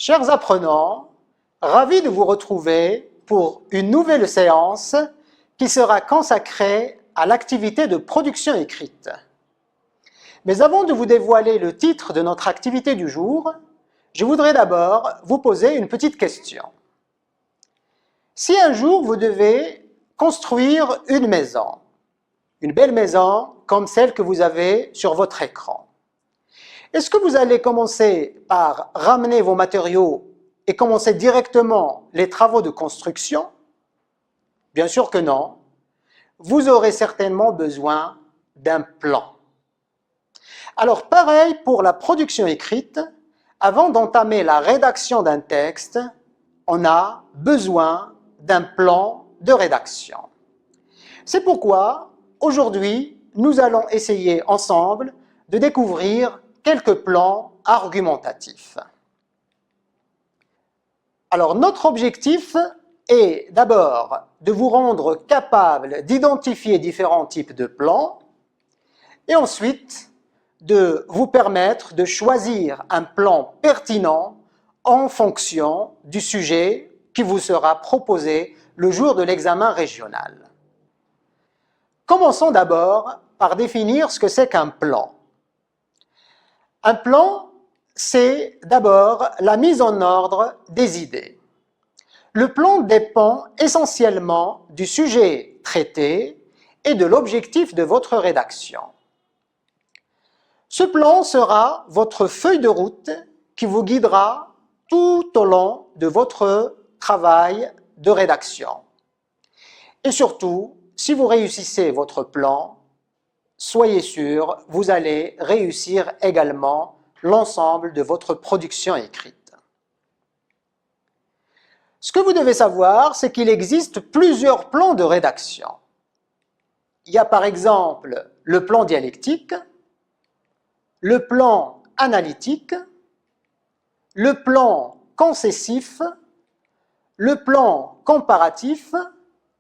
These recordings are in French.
Chers apprenants, ravi de vous retrouver pour une nouvelle séance qui sera consacrée à l'activité de production écrite. Mais avant de vous dévoiler le titre de notre activité du jour, je voudrais d'abord vous poser une petite question. Si un jour vous devez construire une maison, une belle maison comme celle que vous avez sur votre écran, est-ce que vous allez commencer par ramener vos matériaux et commencer directement les travaux de construction? Bien sûr que non. Vous aurez certainement besoin d'un plan. Alors pareil pour la production écrite, avant d'entamer la rédaction d'un texte, on a besoin d'un plan de rédaction. C'est pourquoi aujourd'hui, nous allons essayer ensemble de découvrir quelques plans argumentatifs. Alors notre objectif est d'abord de vous rendre capable d'identifier différents types de plans et ensuite de vous permettre de choisir un plan pertinent en fonction du sujet qui vous sera proposé le jour de l'examen régional. Commençons d'abord par définir ce que c'est qu'un plan. Un plan, c'est d'abord la mise en ordre des idées. Le plan dépend essentiellement du sujet traité et de l'objectif de votre rédaction. Ce plan sera votre feuille de route qui vous guidera tout au long de votre travail de rédaction. Et surtout, si vous réussissez votre plan, soyez sûr, vous allez réussir également l'ensemble de votre production écrite. Ce que vous devez savoir, c'est qu'il existe plusieurs plans de rédaction. Il y a par exemple le plan dialectique, le plan analytique, le plan concessif, le plan comparatif,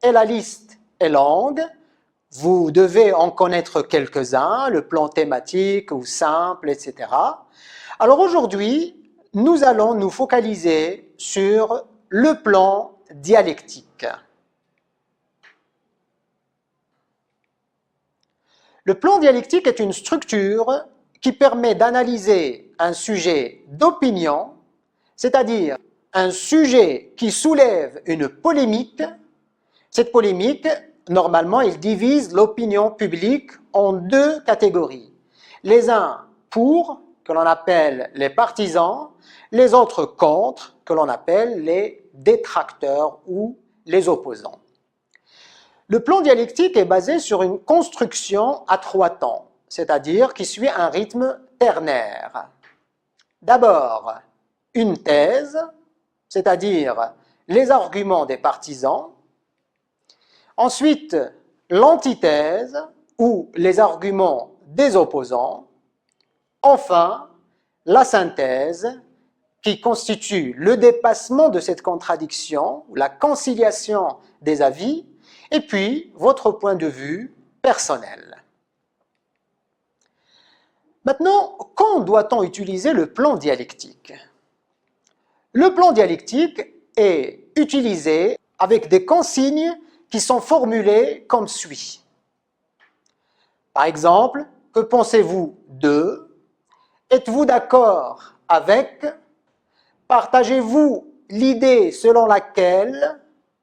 et la liste est longue. Vous devez en connaître quelques-uns, le plan thématique ou simple, etc. Alors aujourd'hui, nous allons nous focaliser sur le plan dialectique. Le plan dialectique est une structure qui permet d'analyser un sujet d'opinion, c'est-à-dire un sujet qui soulève une polémique. Cette polémique, normalement, il divise l'opinion publique en deux catégories. Les uns pour, que l'on appelle les partisans, les autres contre, que l'on appelle les détracteurs ou les opposants. Le plan dialectique est basé sur une construction à trois temps, c'est-à-dire qui suit un rythme ternaire. D'abord, une thèse, c'est-à-dire les arguments des partisans. Ensuite, l'antithèse ou les arguments des opposants. Enfin, la synthèse qui constitue le dépassement de cette contradiction, ou la conciliation des avis, et puis votre point de vue personnel. Maintenant, quand doit-on utiliser le plan dialectique? Le plan dialectique est utilisé avec des consignes qui sont formulées comme suit. Par exemple, que pensez-vous de? Êtes-vous d'accord avec? Partagez-vous l'idée selon laquelle?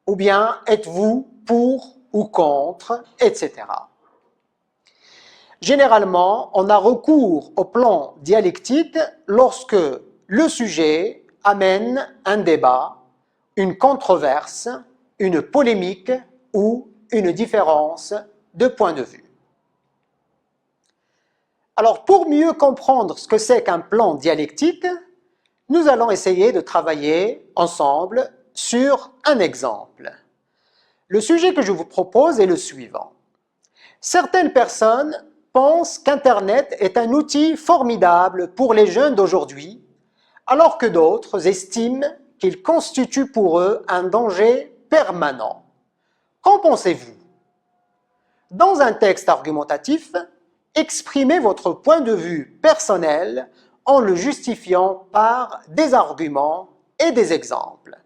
Ou bien êtes-vous pour ou contre? Etc. Généralement, on a recours au plan dialectique lorsque le sujet amène un débat, une controverse, une polémique ou une différence de point de vue. Alors, pour mieux comprendre ce que c'est qu'un plan dialectique, nous allons essayer de travailler ensemble sur un exemple. Le sujet que je vous propose est le suivant. Certaines personnes pensent qu'Internet est un outil formidable pour les jeunes d'aujourd'hui, alors que d'autres estiment qu'il constitue pour eux un danger permanent. Qu'en pensez-vous? Dans un texte argumentatif, exprimez votre point de vue personnel en le justifiant par des arguments et des exemples.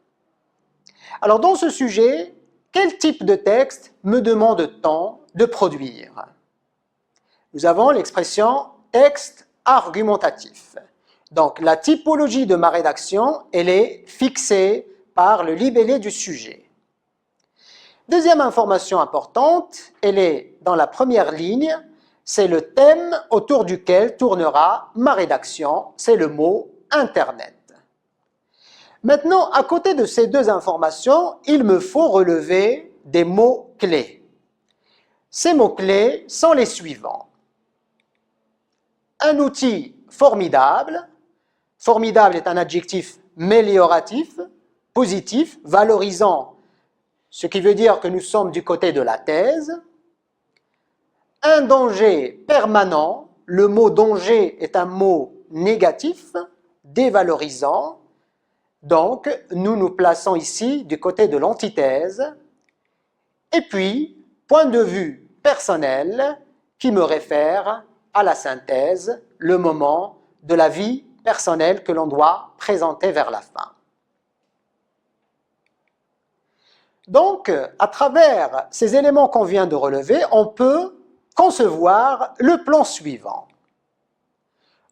Alors dans ce sujet, quel type de texte me demande-t-on de produire? Nous avons l'expression texte argumentatif. Donc la typologie de ma rédaction, elle est fixée par le libellé du sujet. Deuxième information importante, elle est dans la première ligne, c'est le thème autour duquel tournera ma rédaction, c'est le mot Internet. Maintenant, à côté de ces deux informations, il me faut relever des mots-clés. Ces mots-clés sont les suivants. Un outil formidable. Formidable est un adjectif mélioratif, positif, valorisant, ce qui veut dire que nous sommes du côté de la thèse. Un danger permanent. Le mot danger est un mot négatif, dévalorisant. Donc, nous nous plaçons ici du côté de l'antithèse. Et puis, point de vue personnel qui me réfère à la synthèse, le moment de la vie personnelle que l'on doit présenter vers la fin. Donc, à travers ces éléments qu'on vient de relever, on peut concevoir le plan suivant.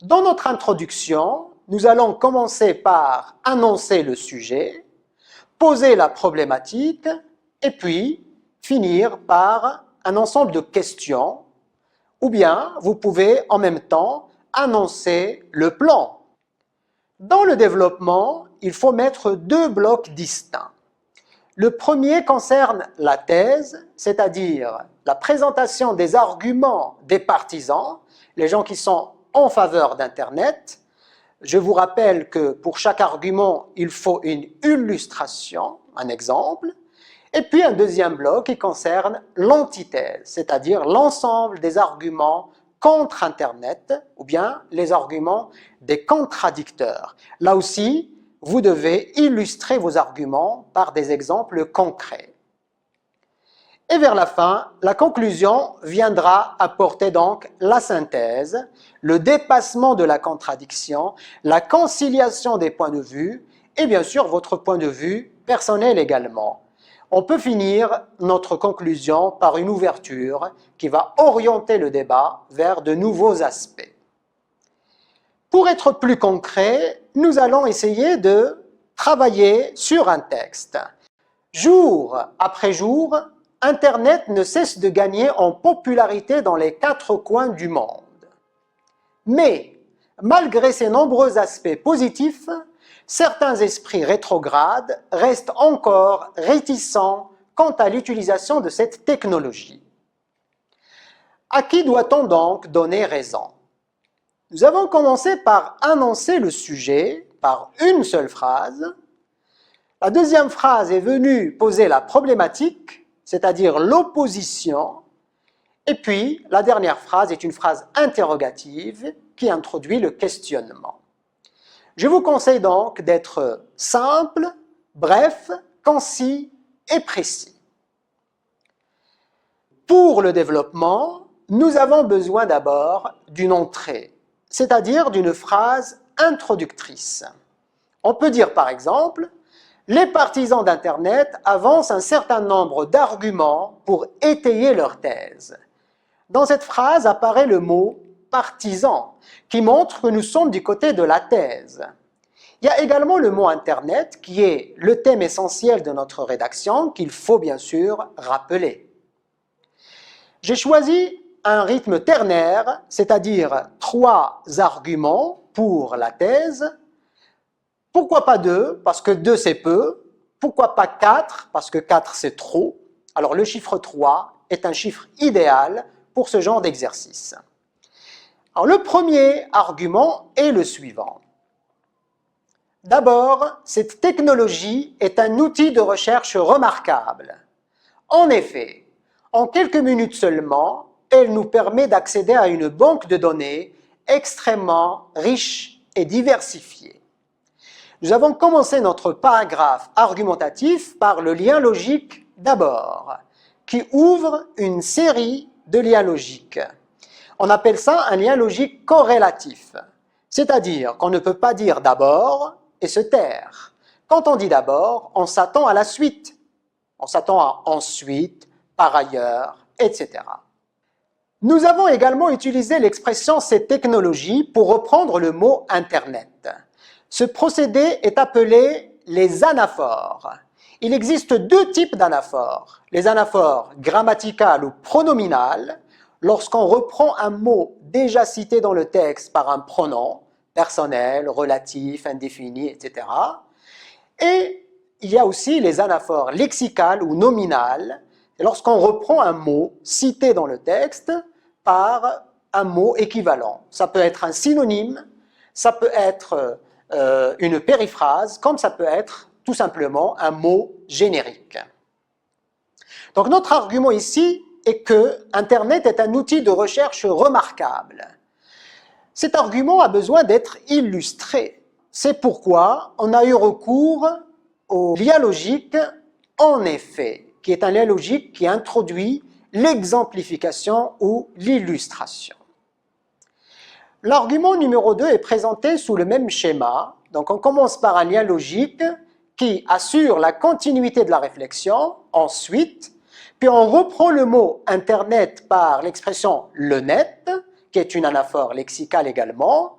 Dans notre introduction, nous allons commencer par annoncer le sujet, poser la problématique et puis finir par un ensemble de questions, ou bien vous pouvez en même temps annoncer le plan. Dans le développement, il faut mettre deux blocs distincts. Le premier concerne la thèse, c'est-à-dire la présentation des arguments des partisans, les gens qui sont en faveur d'Internet. Je vous rappelle que pour chaque argument, il faut une illustration, un exemple, et puis un deuxième bloc qui concerne l'antithèse, c'est-à-dire l'ensemble des arguments contre Internet, ou bien les arguments des contradicteurs. Là aussi, vous devez illustrer vos arguments par des exemples concrets. Et vers la fin, la conclusion viendra apporter donc la synthèse, le dépassement de la contradiction, la conciliation des points de vue et bien sûr votre point de vue personnel également. On peut finir notre conclusion par une ouverture qui va orienter le débat vers de nouveaux aspects. Pour être plus concret, nous allons essayer de travailler sur un texte. Jour après jour, Internet ne cesse de gagner en popularité dans les quatre coins du monde. Mais, malgré ces nombreux aspects positifs, certains esprits rétrogrades restent encore réticents quant à l'utilisation de cette technologie. À qui doit-on donc donner raison? Nous avons commencé par annoncer le sujet par une seule phrase. La deuxième phrase est venue poser la problématique, c'est-à-dire l'opposition. Et puis, la dernière phrase est une phrase interrogative qui introduit le questionnement. Je vous conseille donc d'être simple, bref, concis et précis. Pour le développement, nous avons besoin d'abord d'une entrée, c'est-à-dire d'une phrase introductrice. On peut dire par exemple, les partisans d'Internet avancent un certain nombre d'arguments pour étayer leur thèse. Dans cette phrase apparaît le mot « partisan » qui montre que nous sommes du côté de la thèse. Il y a également le mot « Internet » qui est le thème essentiel de notre rédaction qu'il faut bien sûr rappeler. J'ai choisi un rythme ternaire, c'est-à-dire 3 arguments pour la thèse. Pourquoi pas 2? Parce que 2 c'est peu. Pourquoi pas 4? Parce que 4 c'est trop. Alors le chiffre 3 est un chiffre idéal pour ce genre d'exercice. Alors le premier argument est le suivant. D'abord, cette technologie est un outil de recherche remarquable. En effet, en quelques minutes seulement, elle nous permet d'accéder à une banque de données extrêmement riche et diversifiée. Nous avons commencé notre paragraphe argumentatif par le lien logique d'abord, qui ouvre une série de liens logiques. On appelle ça un lien logique corrélatif. C'est-à-dire qu'on ne peut pas dire d'abord et se taire. Quand on dit d'abord, on s'attend à la suite. On s'attend à ensuite, par ailleurs, etc. Nous avons également utilisé l'expression « ces technologies » pour reprendre le mot « Internet ». Ce procédé est appelé les anaphores. Il existe deux types d'anaphores. Les anaphores grammaticales ou pronominales, lorsqu'on reprend un mot déjà cité dans le texte par un pronom, personnel, relatif, indéfini, etc. Et il y a aussi les anaphores lexicales ou nominales, lorsqu'on reprend un mot cité dans le texte par un mot équivalent. Ça peut être un synonyme, ça peut être une périphrase, comme ça peut être tout simplement un mot générique. Donc notre argument ici est que Internet est un outil de recherche remarquable. Cet argument a besoin d'être illustré. C'est pourquoi on a eu recours au lien logique « en effet », qui est un lien logique qui introduit l'exemplification ou l'illustration. L'argument numéro 2 est présenté sous le même schéma. Donc on commence par un lien logique qui assure la continuité de la réflexion, ensuite, puis on reprend le mot « Internet » par l'expression « le net », qui est une anaphore lexicale également,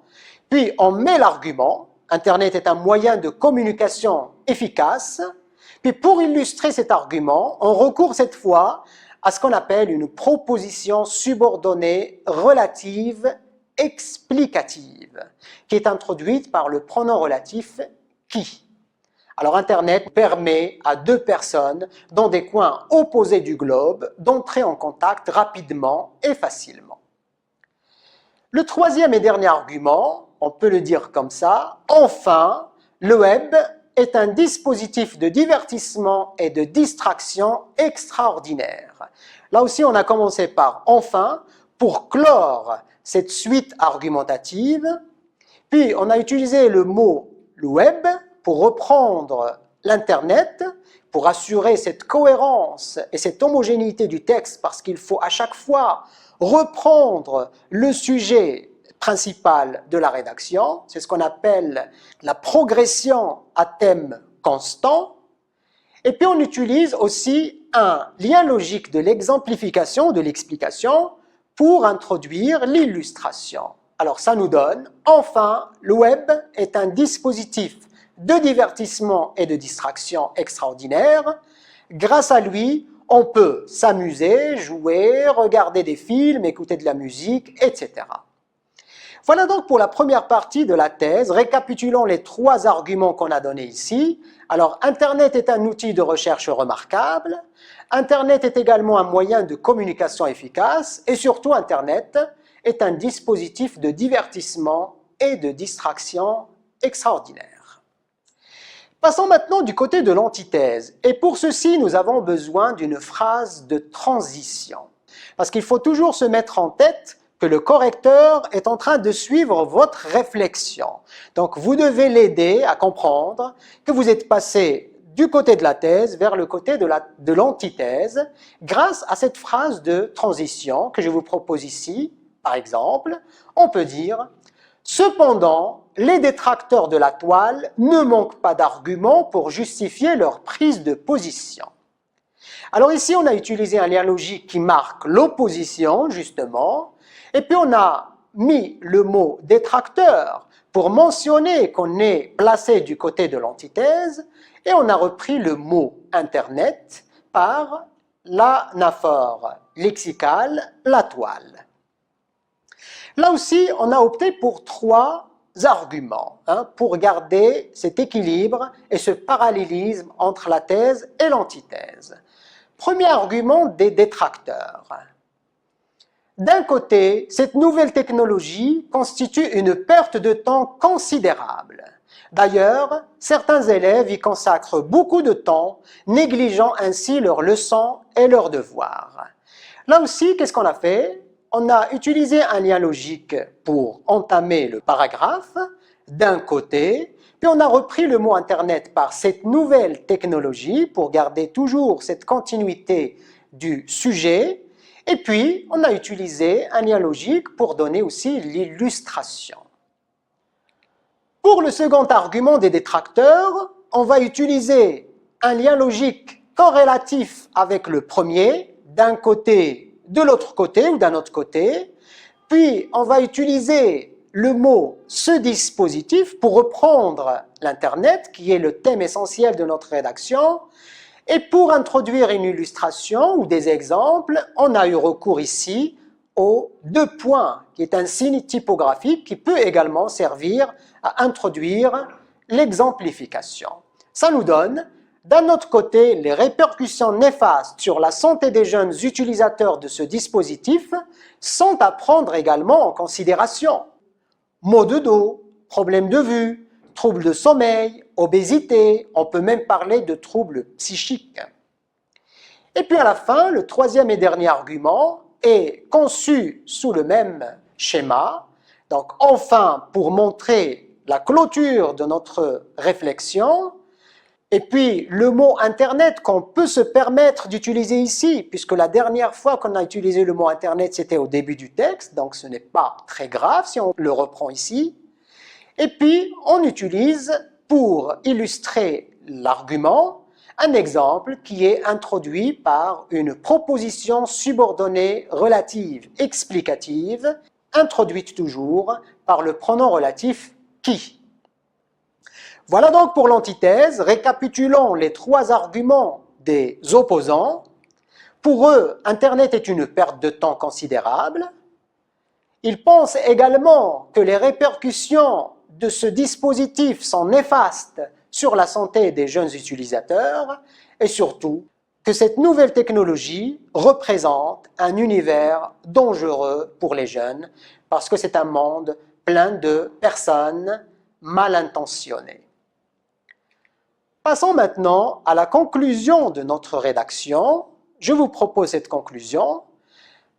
puis on met l'argument « Internet est un moyen de communication efficace », puis pour illustrer cet argument, on recourt cette fois à ce qu'on appelle une proposition subordonnée relative explicative, qui est introduite par le pronom relatif « qui ». Alors Internet permet à deux personnes dans des coins opposés du globe d'entrer en contact rapidement et facilement. Le troisième et dernier argument, on peut le dire comme ça, enfin, le web est un dispositif de divertissement et de distraction extraordinaire. Là aussi, on a commencé par « enfin » pour clore cette suite argumentative, puis on a utilisé le mot « le web » pour reprendre l'Internet, pour assurer cette cohérence et cette homogénéité du texte, parce qu'il faut à chaque fois reprendre le sujet principal de la rédaction, c'est ce qu'on appelle la progression à thème constant, et puis on utilise aussi un lien logique de l'exemplification, de l'explication, pour introduire l'illustration. Alors ça nous donne, enfin, le web est un dispositif de divertissement et de distraction extraordinaire. Grâce à lui, on peut s'amuser, jouer, regarder des films, écouter de la musique, etc. Voilà donc pour la première partie de la thèse. Récapitulons les trois arguments qu'on a donnés ici. Alors, Internet est un outil de recherche remarquable. Internet est également un moyen de communication efficace. Et surtout, Internet est un dispositif de divertissement et de distraction extraordinaire. Passons maintenant du côté de l'antithèse. Et pour ceci, nous avons besoin d'une phrase de transition. Parce qu'il faut toujours se mettre en tête que le correcteur est en train de suivre votre réflexion. Donc, vous devez l'aider à comprendre que vous êtes passé du côté de la thèse vers le côté de l'antithèse grâce à cette phrase de transition que je vous propose ici. Par exemple, on peut dire « Cependant, les détracteurs de la toile ne manquent pas d'arguments pour justifier leur prise de position. » Alors ici, on a utilisé un lien logique qui marque l'opposition, justement, et puis on a mis le mot « détracteur » pour mentionner qu'on est placé du côté de l'antithèse, et on a repris le mot « Internet » par l'anaphore lexicale « la toile ». Là aussi, on a opté pour trois arguments pour garder cet équilibre et ce parallélisme entre la thèse et l'antithèse. Premier argument des détracteurs. D'un côté, cette nouvelle technologie constitue une perte de temps considérable. D'ailleurs, certains élèves y consacrent beaucoup de temps, négligeant ainsi leurs leçons et leurs devoirs. Là aussi, qu'est-ce qu'on a fait ? On a utilisé un lien logique pour entamer le paragraphe, d'un côté, puis on a repris le mot Internet par cette nouvelle technologie pour garder toujours cette continuité du sujet, et puis on a utilisé un lien logique pour donner aussi l'illustration. Pour le second argument des détracteurs, on va utiliser un lien logique corrélatif avec le premier, d'un côté, de l'autre côté ou d'un autre côté, puis on va utiliser le mot « ce dispositif » pour reprendre l'Internet, qui est le thème essentiel de notre rédaction, et pour introduire une illustration ou des exemples, on a eu recours ici aux 2 points, qui est un signe typographique qui peut également servir à introduire l'exemplification. Ça nous donne, d'un autre côté, les répercussions néfastes sur la santé des jeunes utilisateurs de ce dispositif sont à prendre également en considération. Maux de dos, problèmes de vue, troubles de sommeil, obésité, on peut même parler de troubles psychiques. Et puis à la fin, le troisième et dernier argument est conçu sous le même schéma. Donc enfin, pour montrer la clôture de notre réflexion, et puis le mot Internet qu'on peut se permettre d'utiliser ici, puisque la dernière fois qu'on a utilisé le mot Internet, c'était au début du texte, donc ce n'est pas très grave si on le reprend ici. Et puis on utilise, pour illustrer l'argument, un exemple qui est introduit par une proposition subordonnée relative explicative, introduite toujours par le pronom relatif « qui ». Voilà donc pour l'antithèse. Récapitulons les 3 arguments des opposants. Pour eux, Internet est une perte de temps considérable. Ils pensent également que les répercussions de ce dispositif sont néfastes sur la santé des jeunes utilisateurs et surtout que cette nouvelle technologie représente un univers dangereux pour les jeunes parce que c'est un monde plein de personnes mal intentionnées. Passons maintenant à la conclusion de notre rédaction. Je vous propose cette conclusion.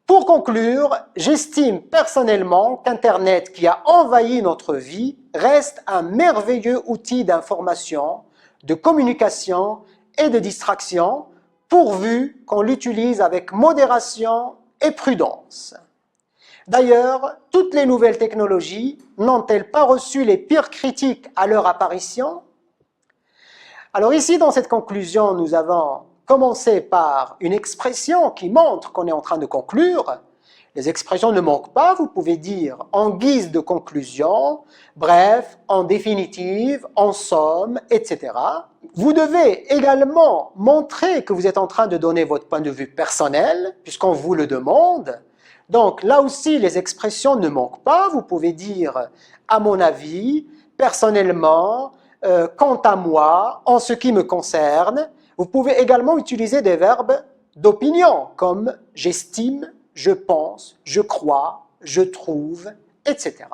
Pour conclure, j'estime personnellement qu'Internet, qui a envahi notre vie, reste un merveilleux outil d'information, de communication et de distraction, pourvu qu'on l'utilise avec modération et prudence. D'ailleurs, toutes les nouvelles technologies n'ont-elles pas reçu les pires critiques à leur apparition? Alors ici, dans cette conclusion, nous avons commencé par une expression qui montre qu'on est en train de conclure. Les expressions ne manquent pas, vous pouvez dire en guise de conclusion, bref, en définitive, en somme, etc. Vous devez également montrer que vous êtes en train de donner votre point de vue personnel, puisqu'on vous le demande. Donc là aussi, les expressions ne manquent pas, vous pouvez dire « à mon avis »,« personnellement », quant à moi, en ce qui me concerne. Vous pouvez également utiliser des verbes d'opinion comme j'estime, je pense, je crois, je trouve, etc.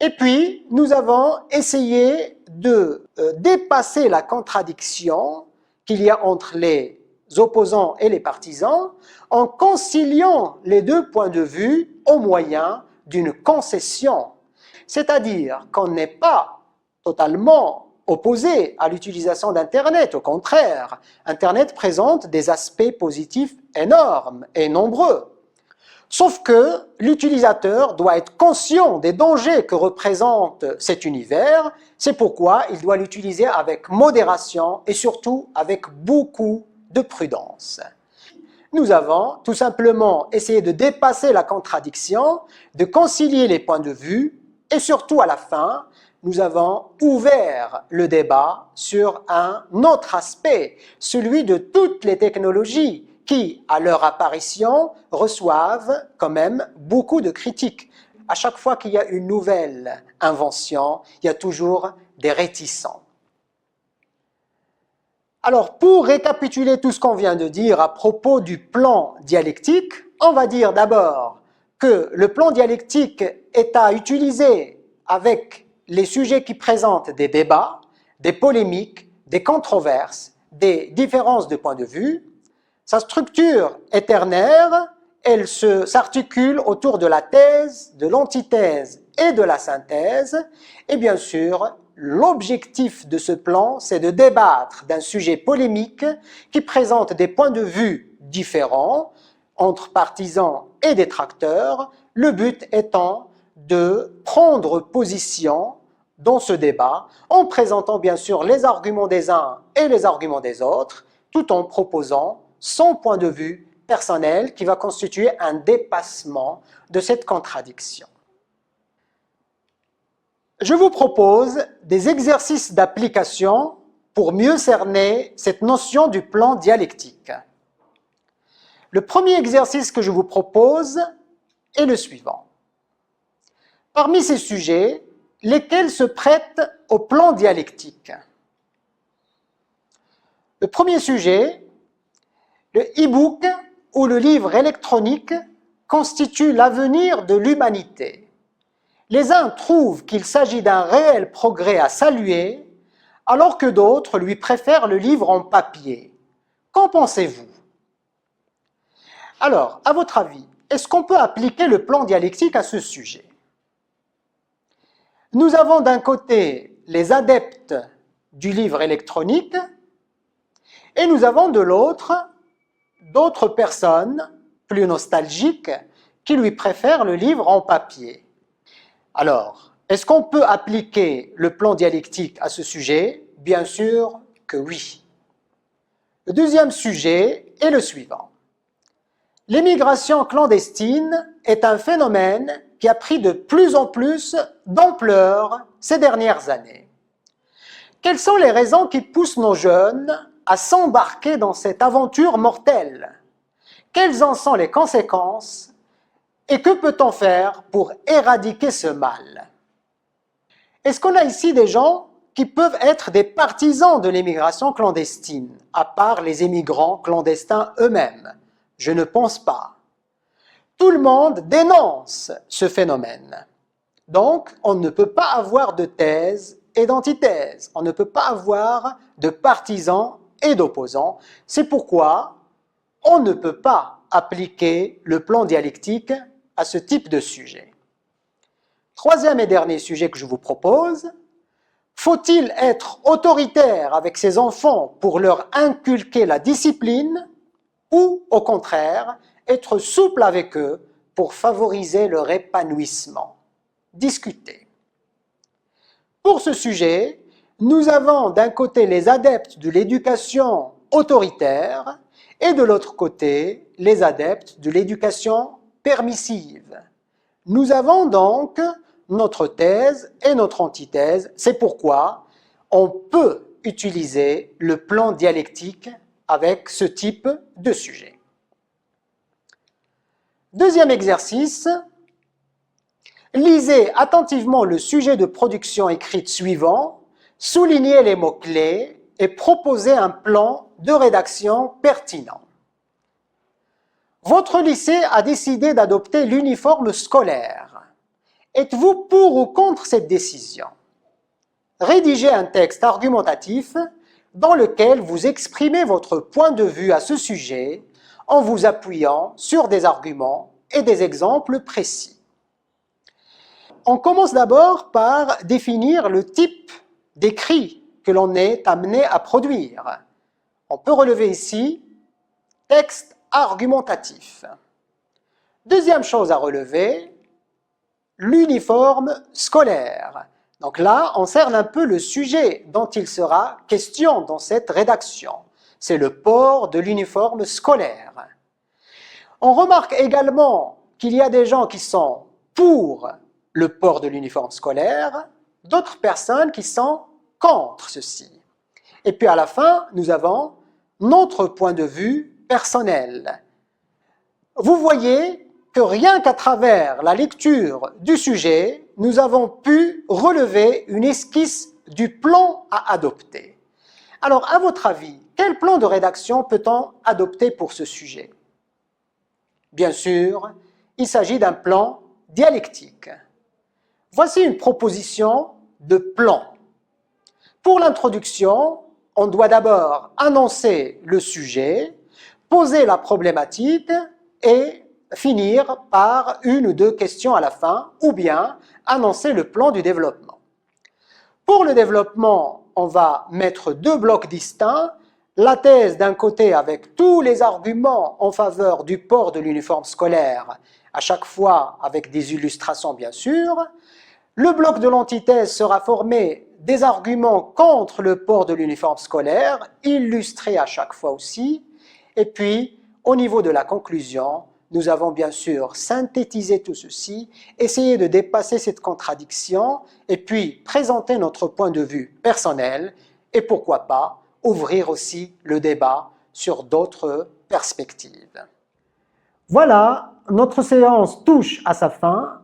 Et puis, nous avons essayé de dépasser la contradiction qu'il y a entre les opposants et les partisans en conciliant les 2 points de vue au moyen d'une concession. C'est-à-dire qu'on n'est pas totalement opposé à l'utilisation d'Internet. Au contraire, Internet présente des aspects positifs énormes et nombreux. Sauf que l'utilisateur doit être conscient des dangers que représente cet univers. C'est pourquoi il doit l'utiliser avec modération et surtout avec beaucoup de prudence. Nous avons tout simplement essayé de dépasser la contradiction, de concilier les points de vue et surtout à la fin, nous avons ouvert le débat sur un autre aspect, celui de toutes les technologies qui, à leur apparition, reçoivent quand même beaucoup de critiques. À chaque fois qu'il y a une nouvelle invention, il y a toujours des réticents. Alors, pour récapituler tout ce qu'on vient de dire à propos du plan dialectique, on va dire d'abord que le plan dialectique est à utiliser avec les sujets qui présentent des débats, des polémiques, des controverses, des différences de point de vue. Sa structure est ternaire, elle s'articule autour de la thèse, de l'antithèse et de la synthèse. Et bien sûr, l'objectif de ce plan, c'est de débattre d'un sujet polémique qui présente des points de vue différents entre partisans et détracteurs, le but étant de prendre position dans ce débat, en présentant bien sûr les arguments des uns et les arguments des autres, tout en proposant son point de vue personnel qui va constituer un dépassement de cette contradiction. Je vous propose des exercices d'application pour mieux cerner cette notion du plan dialectique. Le premier exercice que je vous propose est le suivant. Parmi ces sujets, lesquels se prêtent au plan dialectique? Le premier sujet, le e-book ou le livre électronique constitue l'avenir de l'humanité. Les uns trouvent qu'il s'agit d'un réel progrès à saluer, alors que d'autres lui préfèrent le livre en papier. Qu'en pensez-vous? Alors, à votre avis, est-ce qu'on peut appliquer le plan dialectique à ce sujet? Nous avons d'un côté les adeptes du livre électronique et nous avons de l'autre d'autres personnes plus nostalgiques qui lui préfèrent le livre en papier. Alors, est-ce qu'on peut appliquer le plan dialectique à ce sujet? Bien sûr que oui. Le deuxième sujet est le suivant. L'émigration clandestine est un phénomène qui a pris de plus en plus d'ampleur ces dernières années. Quelles sont les raisons qui poussent nos jeunes à s'embarquer dans cette aventure mortelle? Quelles en sont les conséquences et que peut-on faire pour éradiquer ce mal? Est-ce qu'on a ici des gens qui peuvent être des partisans de l'immigration clandestine, à part les émigrants clandestins eux-mêmes? Je ne pense pas. Tout le monde dénonce ce phénomène. Donc, on ne peut pas avoir de thèse et d'antithèse. On ne peut pas avoir de partisans et d'opposants. C'est pourquoi on ne peut pas appliquer le plan dialectique à ce type de sujet. Troisième et dernier sujet que je vous propose, faut-il être autoritaire avec ses enfants pour leur inculquer la discipline ou, au contraire, être souple avec eux pour favoriser leur épanouissement? Discuter. Pour ce sujet, nous avons d'un côté les adeptes de l'éducation autoritaire et de l'autre côté les adeptes de l'éducation permissive. Nous avons donc notre thèse et notre antithèse. C'est pourquoi on peut utiliser le plan dialectique avec ce type de sujet. Deuxième exercice, lisez attentivement le sujet de production écrite suivant, soulignez les mots-clés et proposez un plan de rédaction pertinent. Votre lycée a décidé d'adopter l'uniforme scolaire. Êtes-vous pour ou contre cette décision? Rédigez un texte argumentatif dans lequel vous exprimez votre point de vue à ce sujet en vous appuyant sur des arguments et des exemples précis. On commence d'abord par définir le type d'écrit que l'on est amené à produire. On peut relever ici texte argumentatif. Deuxième chose à relever, l'uniforme scolaire. Donc là, on cerne un peu le sujet dont il sera question dans cette rédaction. C'est le port de l'uniforme scolaire. On remarque également qu'il y a des gens qui sont pour le port de l'uniforme scolaire, d'autres personnes qui sont contre ceci. Et puis à la fin, nous avons notre point de vue personnel. Vous voyez que rien qu'à travers la lecture du sujet, nous avons pu relever une esquisse du plan à adopter. Alors, à votre avis, quel plan de rédaction peut-on adopter pour ce sujet? Bien sûr, il s'agit d'un plan dialectique. Voici une proposition de plan. Pour l'introduction, on doit d'abord annoncer le sujet, poser la problématique et finir par une ou deux questions à la fin, ou bien annoncer le plan du développement. Pour le développement, on va mettre deux blocs distincts, la thèse d'un côté avec tous les arguments en faveur du port de l'uniforme scolaire, à chaque fois avec des illustrations bien sûr, Le bloc de l'antithèse sera formé des arguments contre le port de l'uniforme scolaire, illustrés à chaque fois aussi. Et puis, au niveau de la conclusion, nous avons bien sûr synthétisé tout ceci, essayé de dépasser cette contradiction et puis présenter notre point de vue personnel et pourquoi pas ouvrir aussi le débat sur d'autres perspectives. Voilà, notre séance touche à sa fin.